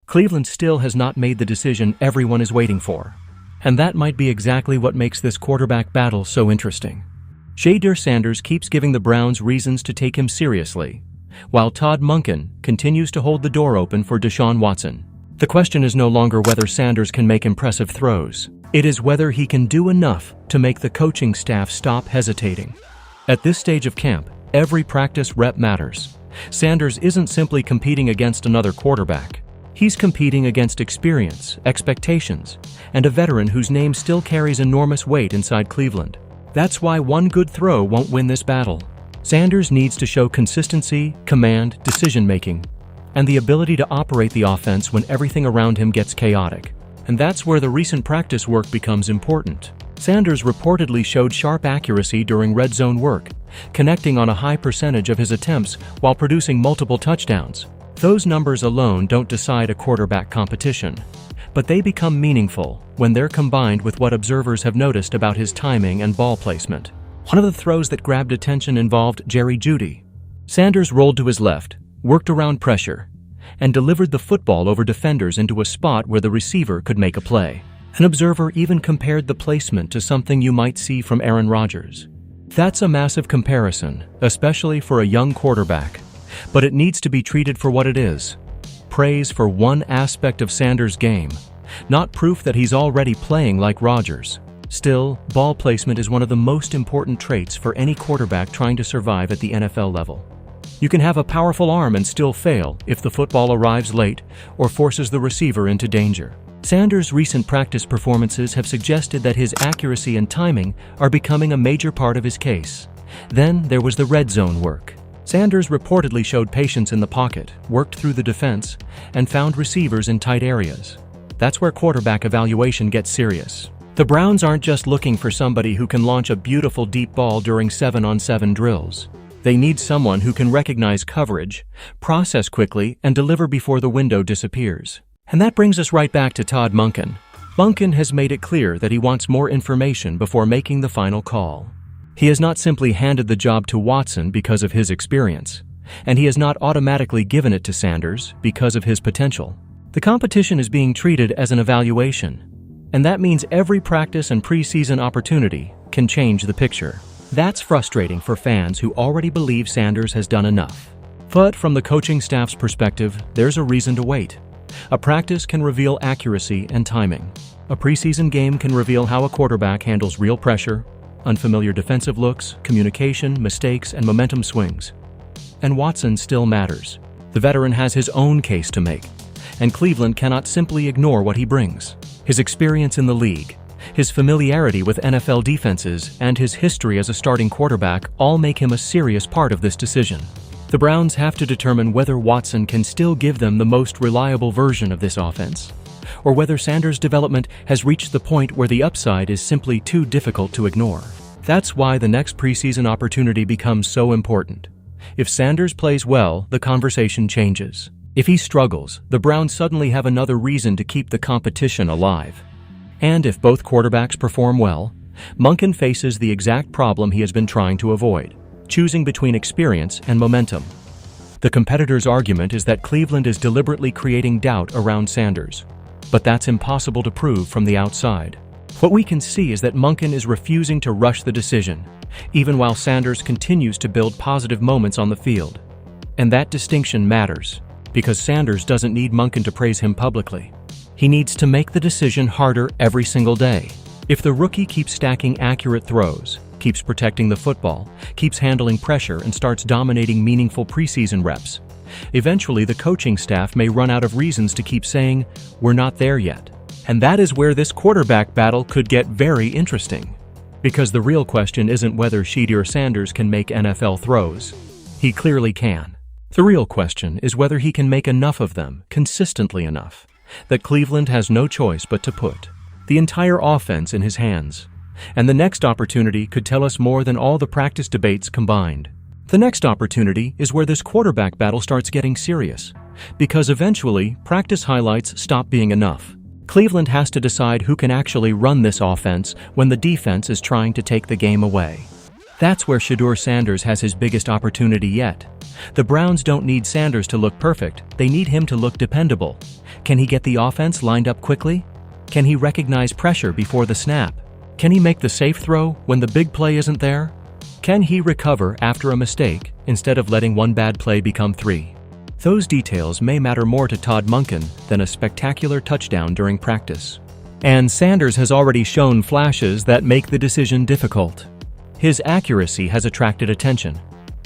Cleveland still has not made the decision everyone is waiting for. And that might be exactly what makes this quarterback battle so interesting. Shedeur Sanders keeps giving the Browns reasons to take him seriously, while Todd Monken continues to hold the door open for Deshaun Watson. The question is no longer whether Sanders can make impressive throws. It is whether he can do enough to make the coaching staff stop hesitating. At this stage of camp, every practice rep matters. Sanders isn't simply competing against another quarterback. He's competing against experience, expectations, and a veteran whose name still carries enormous weight inside Cleveland. That's why one good throw won't win this battle. Sanders needs to show consistency, command, decision-making, and the ability to operate the offense when everything around him gets chaotic. And that's where the recent practice work becomes important. Sanders reportedly showed sharp accuracy during red zone work, connecting on a high percentage of his attempts while producing multiple touchdowns. Those numbers alone don't decide a quarterback competition, but they become meaningful when they're combined with what observers have noticed about his timing and ball placement. One of the throws that grabbed attention involved Jerry Jeudy. Sanders rolled to his left, worked around pressure, and delivered the football over defenders into a spot where the receiver could make a play. An observer even compared the placement to something you might see from Aaron Rodgers. That's a massive comparison, especially for a young quarterback, but it needs to be treated for what it is: praise for one aspect of Sanders' game, not proof that he's already playing like Rodgers. Still, ball placement is one of the most important traits for any quarterback trying to survive at the NFL level. You can have a powerful arm and still fail if the football arrives late or forces the receiver into danger. Sanders' recent practice performances have suggested that his accuracy and timing are becoming a major part of his case. Then there was the red zone work. Sanders reportedly showed patience in the pocket, worked through the defense, and found receivers in tight areas. That's where quarterback evaluation gets serious. The Browns aren't just looking for somebody who can launch a beautiful deep ball during 7-on-7 drills. They need someone who can recognize coverage, process quickly, and deliver before the window disappears. And that brings us right back to Todd Monken. Monken has made it clear that he wants more information before making the final call. He has not simply handed the job to Watson because of his experience, and he has not automatically given it to Sanders because of his potential. The competition is being treated as an evaluation, and that means every practice and preseason opportunity can change the picture. That's frustrating for fans who already believe Sanders has done enough. But from the coaching staff's perspective, there's a reason to wait. A practice can reveal accuracy and timing. A preseason game can reveal how a quarterback handles real pressure, unfamiliar defensive looks, communication, mistakes, and momentum swings. And Watson still matters. The veteran has his own case to make, and Cleveland cannot simply ignore what he brings. His experience in the league, his familiarity with NFL defenses, and his history as a starting quarterback all make him a serious part of this decision. The Browns have to determine whether Watson can still give them the most reliable version of this offense, or whether Sanders' development has reached the point where the upside is simply too difficult to ignore. That's why the next preseason opportunity becomes so important. If Sanders plays well, the conversation changes. If he struggles, the Browns suddenly have another reason to keep the competition alive. And if both quarterbacks perform well, Monken faces the exact problem he has been trying to avoid: choosing between experience and momentum. The competitor's argument is that Cleveland is deliberately creating doubt around Sanders, but that's impossible to prove from the outside. What we can see is that Monken is refusing to rush the decision, even while Sanders continues to build positive moments on the field. And that distinction matters, because Sanders doesn't need Monken to praise him publicly. He needs to make the decision harder every single day. If the rookie keeps stacking accurate throws, keeps protecting the football, keeps handling pressure, and starts dominating meaningful preseason reps, eventually the coaching staff may run out of reasons to keep saying, "We're not there yet." And that is where this quarterback battle could get very interesting. Because the real question isn't whether Shedeur Sanders can make NFL throws. He clearly can. The real question is whether he can make enough of them, consistently enough, that Cleveland has no choice but to put the entire offense in his hands. And the next opportunity could tell us more than all the practice debates combined. The next opportunity is where this quarterback battle starts getting serious, because eventually practice highlights stop being enough. Cleveland has to decide who can actually run this offense when the defense is trying to take the game away. That's where Shedeur Sanders has his biggest opportunity yet. The Browns don't need Sanders to look perfect, they need him to look dependable. Can he get the offense lined up quickly? Can he recognize pressure before the snap? Can he make the safe throw when the big play isn't there? Can he recover after a mistake instead of letting one bad play become three? Those details may matter more to Todd Monken than a spectacular touchdown during practice. And Sanders has already shown flashes that make the decision difficult. His accuracy has attracted attention.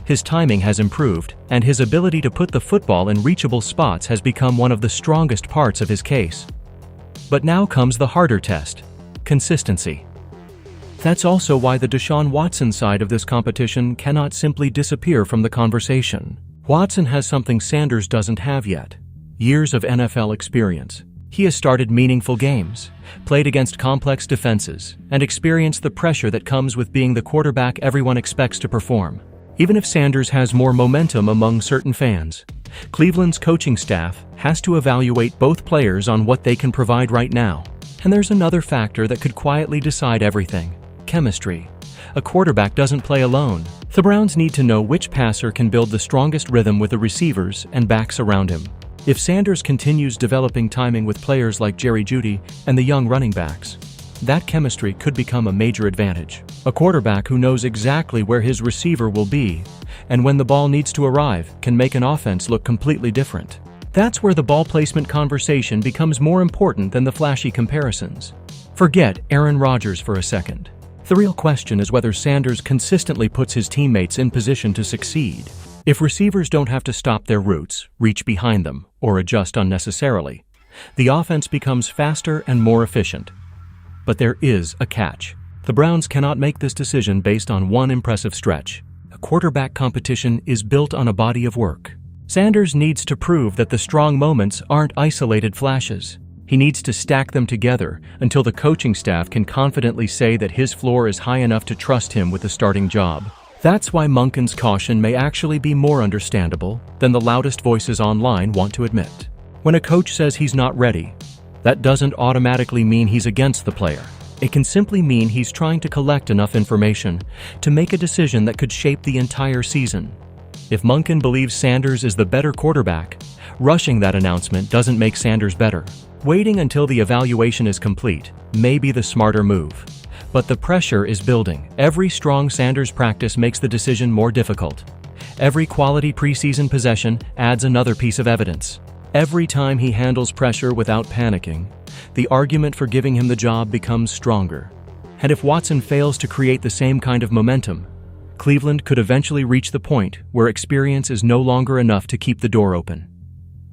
His timing has improved, and his ability to put the football in reachable spots has become one of the strongest parts of his case. But now comes the harder test: consistency. That's also why the Deshaun Watson side of this competition cannot simply disappear from the conversation. Watson has something Sanders doesn't have yet: years of NFL experience. He has started meaningful games, played against complex defenses, and experienced the pressure that comes with being the quarterback everyone expects to perform. Even if Sanders has more momentum among certain fans, Cleveland's coaching staff has to evaluate both players on what they can provide right now. And there's another factor that could quietly decide everything: chemistry. A quarterback doesn't play alone. The Browns need to know which passer can build the strongest rhythm with the receivers and backs around him. If Sanders continues developing timing with players like Jerry Jeudy and the young running backs, that chemistry could become a major advantage. A quarterback who knows exactly where his receiver will be and when the ball needs to arrive can make an offense look completely different. That's where the ball placement conversation becomes more important than the flashy comparisons. Forget Aaron Rodgers for a second. The real question is whether Sanders consistently puts his teammates in position to succeed. If receivers don't have to stop their routes, reach behind them, or adjust unnecessarily, the offense becomes faster and more efficient. But there is a catch. The Browns cannot make this decision based on one impressive stretch. A quarterback competition is built on a body of work. Sanders needs to prove that the strong moments aren't isolated flashes. He needs to stack them together until the coaching staff can confidently say that his floor is high enough to trust him with the starting job. That's why Monken's caution may actually be more understandable than the loudest voices online want to admit. When a coach says he's not ready, that doesn't automatically mean he's against the player. It can simply mean he's trying to collect enough information to make a decision that could shape the entire season. If Monken believes Sanders is the better quarterback, rushing that announcement doesn't make Sanders better. Waiting until the evaluation is complete may be the smarter move. But the pressure is building. Every strong Sanders practice makes the decision more difficult. Every quality preseason possession adds another piece of evidence. Every time he handles pressure without panicking, the argument for giving him the job becomes stronger. And if Watson fails to create the same kind of momentum, Cleveland could eventually reach the point where experience is no longer enough to keep the door open.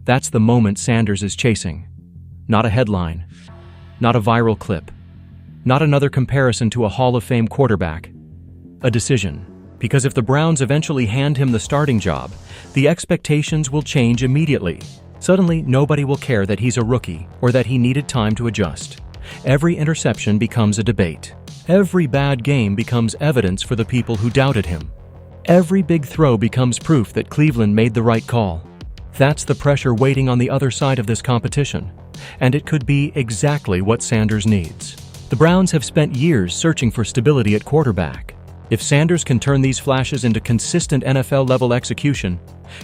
That's the moment Sanders is chasing. Not a headline, not a viral clip, not another comparison to a Hall of Fame quarterback. A decision. Because if the Browns eventually hand him the starting job, the expectations will change immediately. Suddenly, nobody will care that he's a rookie or that he needed time to adjust. Every interception becomes a debate. Every bad game becomes evidence for the people who doubted him. Every big throw becomes proof that Cleveland made the right call. That's the pressure waiting on the other side of this competition, and it could be exactly what Sanders needs. The Browns have spent years searching for stability at quarterback. If Sanders can turn these flashes into consistent NFL-level execution,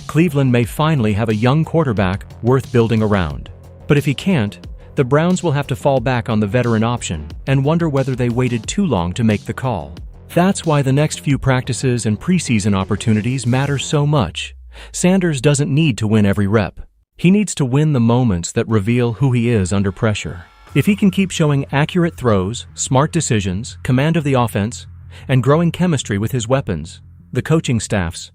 Cleveland may finally have a young quarterback worth building around. But if he can't, the Browns will have to fall back on the veteran option and wonder whether they waited too long to make the call. That's why the next few practices and preseason opportunities matter so much. Sanders doesn't need to win every rep. He needs to win the moments that reveal who he is under pressure. If he can keep showing accurate throws, smart decisions, command of the offense, and growing chemistry with his weapons, the coaching staffs